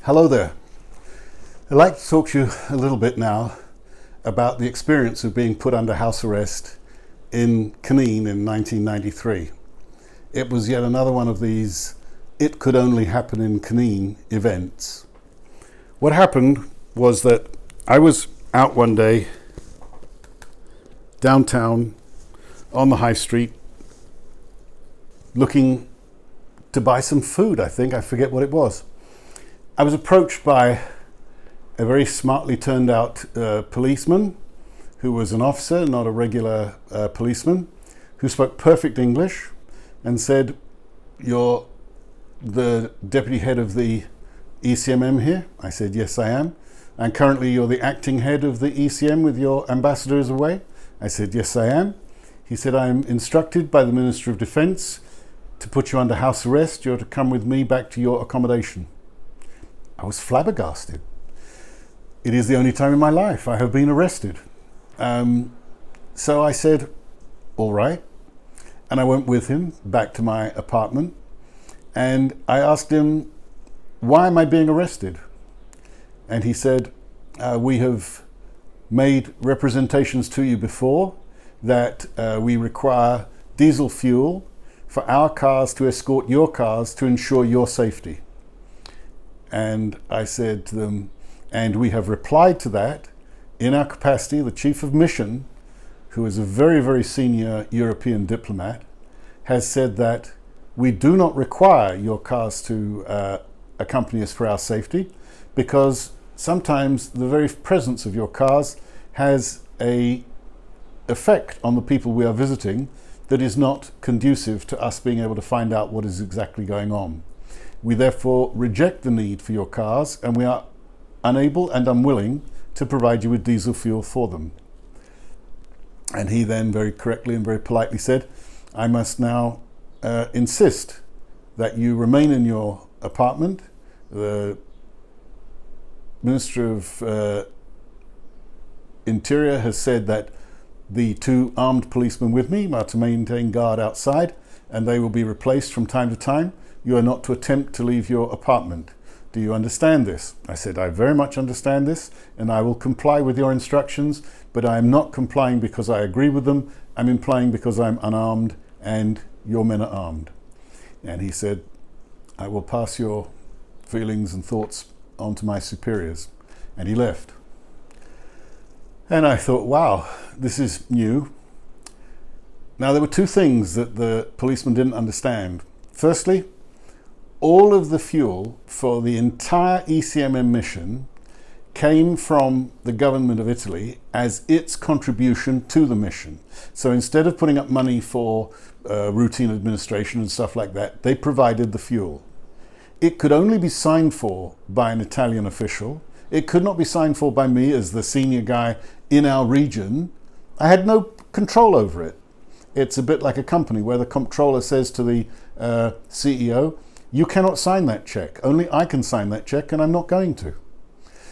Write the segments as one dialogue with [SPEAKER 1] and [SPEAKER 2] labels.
[SPEAKER 1] Hello there. I'd like to talk to you a little bit now about the experience of being put under house arrest in Cunneen in 1993. It was yet another one of these "it could only happen in Cunneen" events. What happened was that I was out one day downtown on the high street looking to buy some food, I forget what it was. I was approached by a very smartly turned out policeman who was an officer, not a regular policeman, who spoke perfect English and said, "You're the deputy head of the ECMM here?" I said, "Yes, I am." "And currently you're the acting head of the ECM with your ambassadors away?" I said, "Yes, I am." He said, "I'm instructed by the Minister of Defence to put you under house arrest. You're to come with me back to your accommodation." I was flabbergasted. It is the only time in my life I have been arrested. So I said, all right. And I went with him back to my apartment and I asked him, "Why am I being arrested?" And he said, "We have made representations to you before that we require diesel fuel for our cars to escort your cars to ensure your safety." And I said to them, "And we have replied to that in our capacity. The chief of mission, who is a very, very senior European diplomat, has said that we do not require your cars to accompany us for our safety because sometimes the very presence of your cars has an effect on the people we are visiting that is not conducive to us being able to find out what is exactly going on. We therefore reject the need for your cars and we are unable and unwilling to provide you with diesel fuel for them." And he then very correctly and very politely said, "I must now insist that you remain in your apartment. The Minister of Interior has said that the two armed policemen with me are to maintain guard outside and they will be replaced from time to time. You are not to attempt to leave your apartment. Do you understand this?" I said, "I very much understand this and I will comply with your instructions, but I am not complying because I agree with them. I'm implying because I'm unarmed and your men are armed." And he said, "I will pass your feelings and thoughts on to my superiors." And he left. And I thought, wow, this is new. Now, there were two things that the policeman didn't understand. Firstly, all of the fuel for the entire ECMM mission came from the government of Italy as its contribution to the mission. So instead of putting up money for routine administration and stuff like that, they provided the fuel. It could only be signed for by an Italian official. It could not be signed for by me as the senior guy in our region. I had no control over it. It's a bit like a company where the comptroller says to the CEO, "You cannot sign that check. Only I can sign that check and I'm not going to."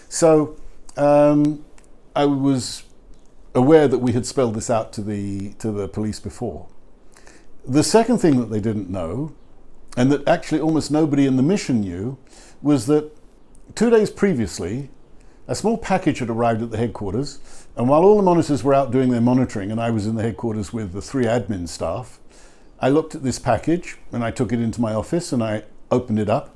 [SPEAKER 1] So I was aware that we had spelled this out to the police before. The second thing that they didn't know, and that actually almost nobody in the mission knew, was that 2 days previously, a small package had arrived at the headquarters, and while all the monitors were out doing their monitoring and I was in the headquarters with the 3 admin staff, I looked at this package and I took it into my office and I opened it up,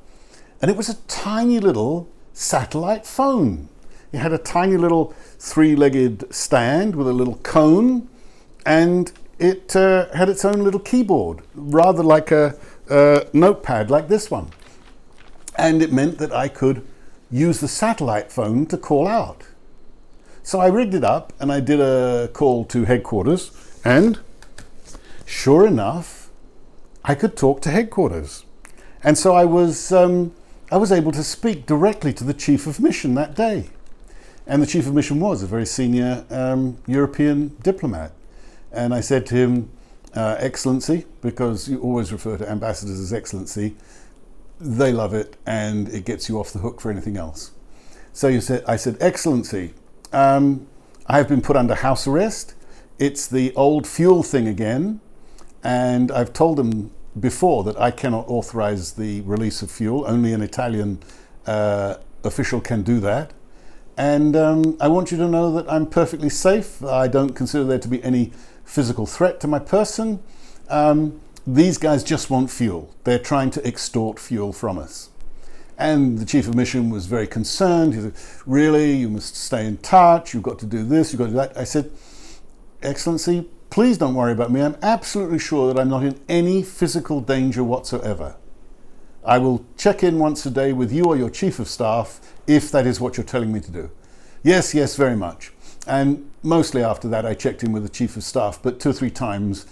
[SPEAKER 1] and it was a tiny little satellite phone. It had a tiny little 3-legged stand with a little cone, and it had its own little keyboard, rather like a notepad like this one. And it meant that I could use the satellite phone to call out. So I rigged it up and I did a call to headquarters, and sure enough, I could talk to headquarters. And so I was able to speak directly to the chief of mission that day. And the chief of mission was a very senior European diplomat. And I said to him, "Excellency," because you always refer to ambassadors as Excellency. They love it and it gets you off the hook for anything else. So I said, "Excellency, I have been put under house arrest. It's the old fuel thing again. And I've told them before that I cannot authorize the release of fuel. Only an Italian official can do that. And I want you to know that I'm perfectly safe. I don't consider there to be any physical threat to my person. These guys just want fuel. They're trying to extort fuel from us. And the chief of mission was very concerned. He said, really, you must stay in touch. You've got to do this, you've got to do that. I said, Excellency, please don't worry about me. I'm absolutely sure that I'm not in any physical danger whatsoever. I will check in once a day with you or your chief of staff if that is what you're telling me to do. Yes, yes, very much. And mostly after that, I checked in with the chief of staff, but 2 or 3 times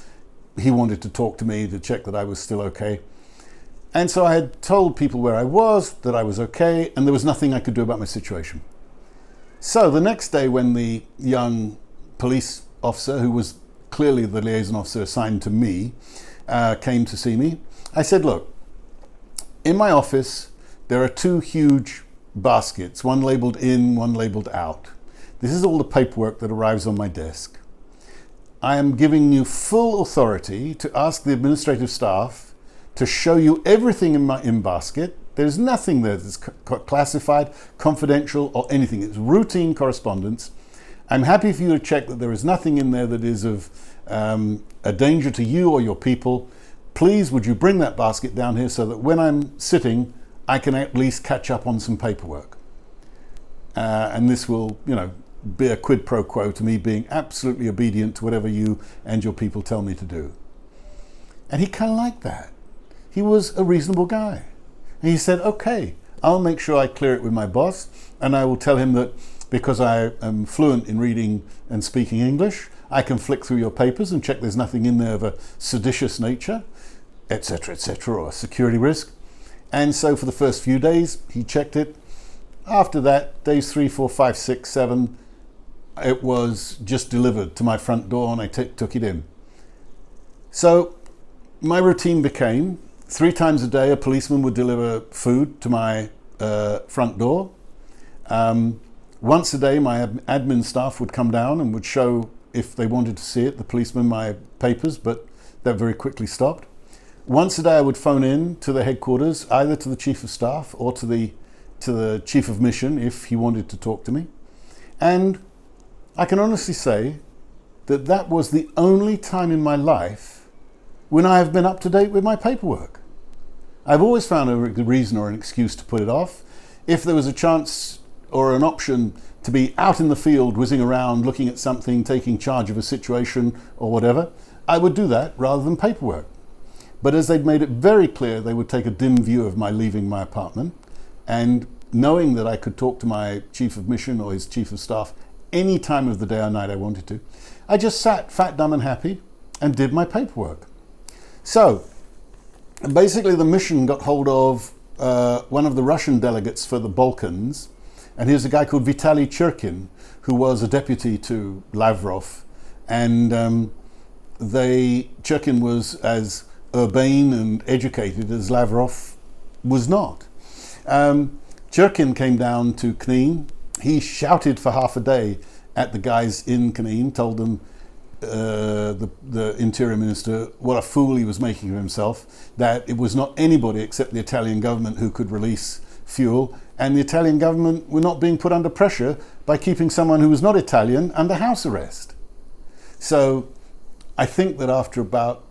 [SPEAKER 1] he wanted to talk to me to check that I was still okay. And so I had told people where I was, that I was okay, and there was nothing I could do about my situation. So the next day when the young police officer, who was clearly the liaison officer assigned to me, came to see me, I said, look, in my office, there are 2 huge baskets, one labeled in, one labeled out. This is all the paperwork that arrives on my desk. I am giving you full authority to ask the administrative staff to show you everything in my in-basket. There's nothing there that's classified, confidential, or anything. It's routine correspondence. I'm happy for you to check that there is nothing in there that is of a danger to you or your people. Please, would you bring that basket down here so that when I'm sitting, I can at least catch up on some paperwork. And this will, be a quid pro quo to me being absolutely obedient to whatever you and your people tell me to do. And he kind of liked that. He was a reasonable guy. And he said, okay, I'll make sure I clear it with my boss, and I will tell him that because I am fluent in reading and speaking English, I can flick through your papers and check there's nothing in there of a seditious nature, etc., or a security risk. And so for the first few days, he checked it. After that, days 3, 4, 5, 6, 7, it was just delivered to my front door, and I took it in. So my routine became 3 times a day, a policeman would deliver food to my front door. Once a day, my admin staff would come down and would show, if they wanted to see it, the policeman my papers, but that very quickly stopped. Once a day, I would phone in to the headquarters, either to the chief of staff or to the chief of mission if he wanted to talk to me. And I can honestly say that that was the only time in my life when I have been up to date with my paperwork. I've always found a reason or an excuse to put it off. If there was a chance or an option to be out in the field, whizzing around, looking at something, taking charge of a situation or whatever, I would do that rather than paperwork. But as they'd made it very clear they would take a dim view of my leaving my apartment, and knowing that I could talk to my chief of mission or his chief of staff any time of the day or night I wanted to, I just sat fat, dumb and happy and did my paperwork. So basically the mission got hold of one of the Russian delegates for the Balkans, and here's a guy called Vitaly Churkin, who was a deputy to Lavrov, and Churkin was as urbane and educated as Lavrov was not. Churkin came down to Knin. He shouted for half a day at the guys in Knin, told them, the interior minister, what a fool he was making of himself, that it was not anybody except the Italian government who could release fuel, and the Italian government were not being put under pressure by keeping someone who was not Italian under house arrest. So I think that after about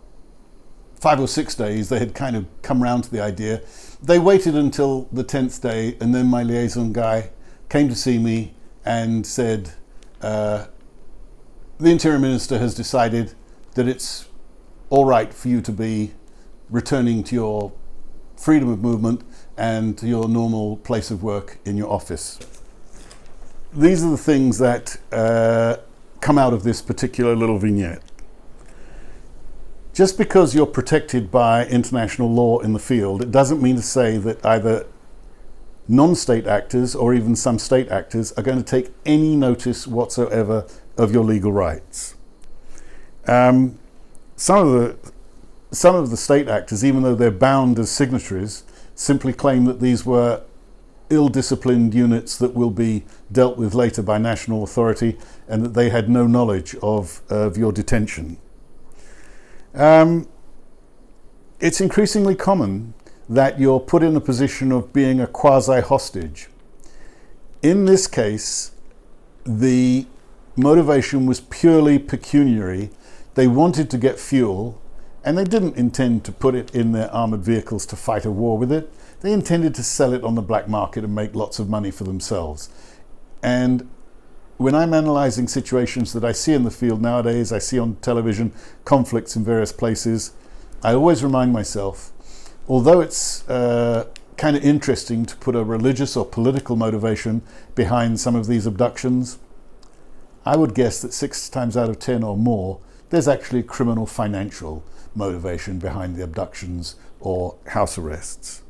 [SPEAKER 1] 5 or 6 days, they had kind of come round to the idea. They waited until the 10th day, and then my liaison guy came to see me and said, the Interior Minister has decided that it's all right for you to be returning to your freedom of movement and to your normal place of work in your office. These are the things that come out of this particular little vignette. Just because you're protected by international law in the field, it doesn't mean to say that either non-state actors or even some state actors are going to take any notice whatsoever of your legal rights. Some of the state actors, even though they're bound as signatories, simply claim that these were ill-disciplined units that will be dealt with later by national authority, and that they had no knowledge of your detention. It's increasingly common that you're put in a position of being a quasi-hostage. In this case, the motivation was purely pecuniary. They wanted to get fuel, and they didn't intend to put it in their armored vehicles to fight a war with it. They intended to sell it on the black market and make lots of money for themselves. And when I'm analyzing situations that I see in the field nowadays, I see on television conflicts in various places, I always remind myself, although it's kind of interesting to put a religious or political motivation behind some of these abductions, I would guess that 6 times out of 10 or more, there's actually a criminal financial motivation behind the abductions or house arrests.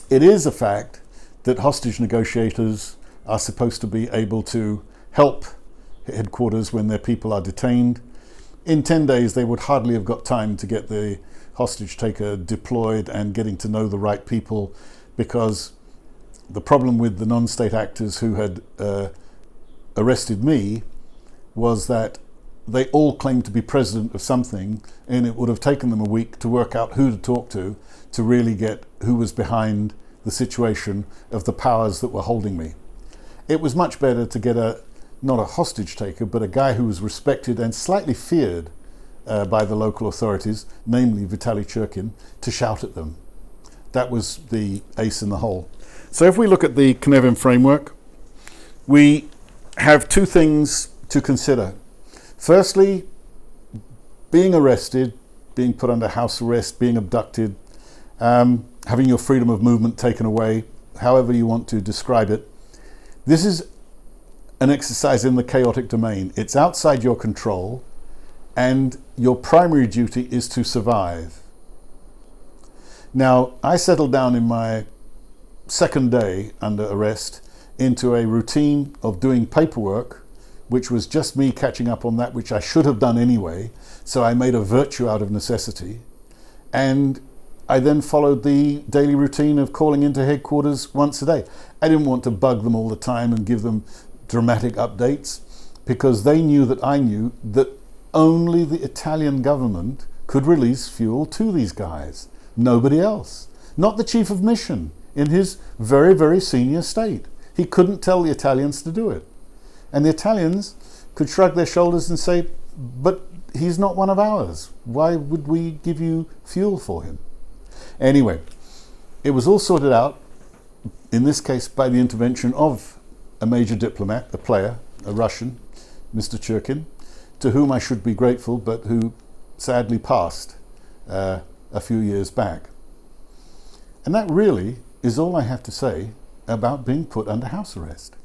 [SPEAKER 1] It is a fact that hostage negotiators are supposed to be able to help headquarters when their people are detained. In 10 days, they would hardly have got time to get the hostage taker deployed and getting to know the right people, because the problem with the non-state actors who had arrested me was that they all claimed to be president of something, and it would have taken them a week to work out who to talk to really get who was behind the situation of the powers that were holding me. It was much better to get not a hostage taker, but a guy who was respected and slightly feared by the local authorities, namely Vitaly Churkin, to shout at them. That was the ace in the hole. So if we look at the Cynefin framework, we have 2 things to consider. Firstly, being arrested, being put under house arrest, being abducted, having your freedom of movement taken away, however you want to describe it. This is an exercise in the chaotic domain. It's outside your control, and your primary duty is to survive. Now, I settled down in my second day under arrest into a routine of doing paperwork, which was just me catching up on that which I should have done anyway. So I made a virtue out of necessity. And I then followed the daily routine of calling into headquarters once a day. I didn't want to bug them all the time and give them dramatic updates, because they knew that I knew that only the Italian government could release fuel to these guys. Nobody else. Not the chief of mission in his very, very senior state. He couldn't tell the Italians to do it. And the Italians could shrug their shoulders and say, but he's not one of ours. Why would we give you fuel for him? Anyway, it was all sorted out, in this case by the intervention of a major diplomat, a player, a Russian, Mr. Churkin, to whom I should be grateful, but who sadly passed a few years back. And that really is all I have to say about being put under house arrest.